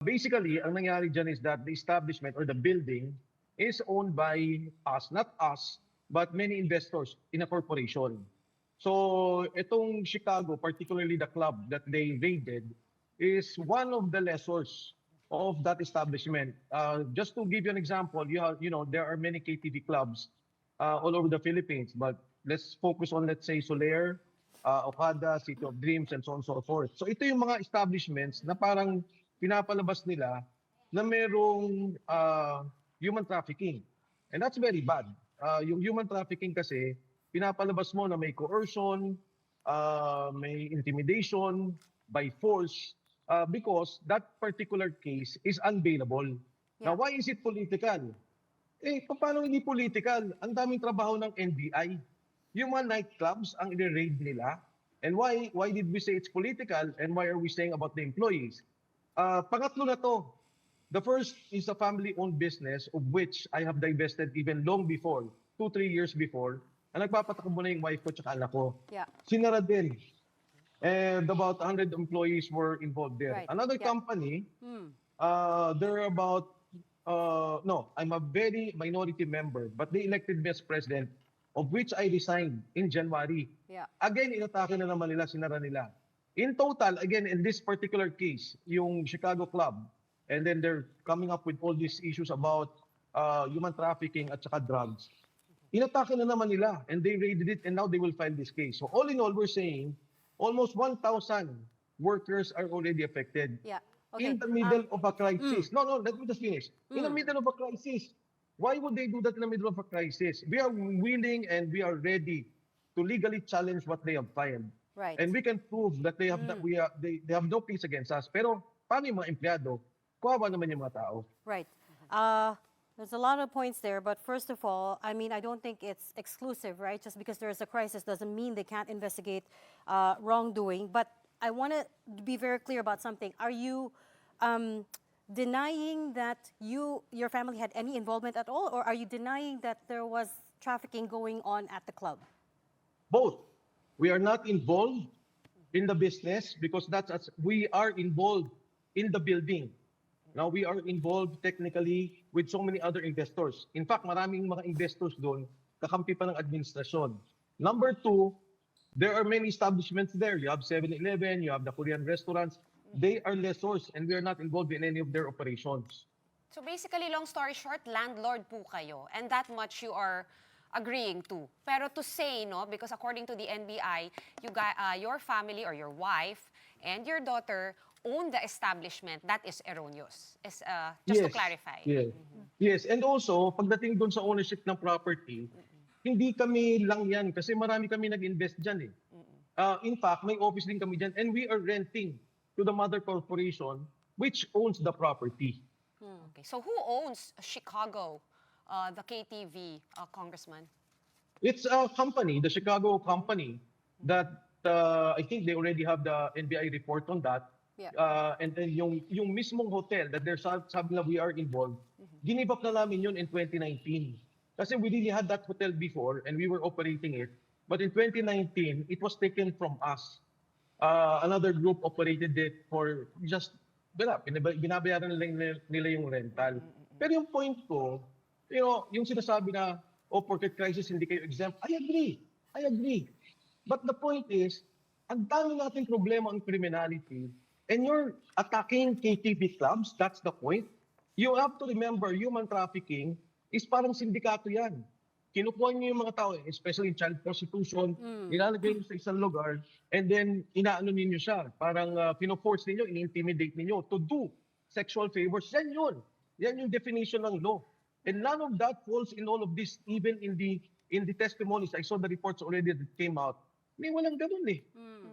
Basically, ang nangyari dyan is that the establishment or the building is owned by us, not us, but many investors in a corporation. So itong Chicago, particularly the club that they raided, is one of the lessors of that establishment. Just to give you an example, there are many KTV clubs all over the Philippines, but let's focus on, let's say, Soler, Okada, City of Dreams, and so on and so forth. So ito yung mga establishments na parang pinapalabas nila na merong human trafficking. And that's very bad. Yung human trafficking kasi, pinapalabas mo na may coercion, may intimidation, by force, because that particular case is unbailable. Now, why is it political? Paano hindi political? Ang daming trabaho ng NBI. Yung mga nightclubs ang i-raid nila. And why did we say it's political? And why are we saying about the employees? Pangatlo na to. The first is a family-owned business of which I have divested even long before, 2-3 years before. Ang nagpapatakbo na yung wife ko tsaka anak ko. Sinara din. And about 100 employees were involved there. Another company, there are about, no, I'm a very minority member, but they elected me as president, of which I resigned in January. Again, inatake na naman nila, sinara nila. In total, again, in this particular case, yung Chicago Club, and then they're coming up with all these issues about human trafficking at saka drugs. Inatake na naman nila, and they raided it, and now they will file this case. So all in all, we're saying almost 1,000 workers are already affected. In the middle of a crisis. No, let me just finish. In the middle of a crisis. Why would they do that in the middle of a crisis? We are willing and we are ready to legally challenge what they have filed. And we can prove that they have they have no case against us. Pero paano yung mga empleyado? Kawawa naman yung mga tao. There's a lot of points there, but first of all, I mean, I don't think it's exclusive, right? Just because there's a crisis doesn't mean they can't investigate wrongdoing. But I want to be very clear about something. Are you denying that your family had any involvement at all, or are you denying that there was trafficking going on at the club? Both. We are not involved in the business because we are involved in the building. Now, we are involved technically with so many other investors. In fact, maraming mga investors doon, kakampi pa ng administrasyon. Number two, there are many establishments there. You have 7-Eleven, you have the Korean restaurants. They are lessors and we are not involved in any of their operations. So basically, long story short, landlord po kayo. And that much you are agreeing to. Pero to say, no, because according to the NBI, your family or your wife and your daughter own the establishment, that is erroneous. Just to clarify. Yes, and also, pagdating doon sa ownership ng property, hindi kami lang yan kasi marami kami nag-invest dyan eh. In fact, may office din kami dyan and we are renting to the mother corporation which owns the property. Okay, so who owns Chicago, the KTV, Congressman? It's a company, the Chicago company, that I think they already have the NBI report on that. And then yung mismong hotel that they're sabi na we are involved, give up na namin yun in 2019. Kasi we really had that hotel before and we were operating it. But in 2019, it was taken from us. Another group operated it for just, binabayaran nila yung rental. Pero yung point ko, yung sinasabi na, porket crisis, hindi kayo exempt. I agree. But the point is, ang dami nating problema on criminality. And you're attacking KTV clubs, that's the point. You have to remember, human trafficking is parang sindikato yan. Kinukuha niyo yung mga tao, especially in child prostitution, ilalagay niyo sa isang lugar, and then inaano ninyo siya. Parang pino-force ninyo, in-intimidate ninyo to do sexual favors. Yan yun. Yan yung definition ng law. And none of that falls in all of this, even in the testimonies. I saw the reports already that came out. May walang ganun eh.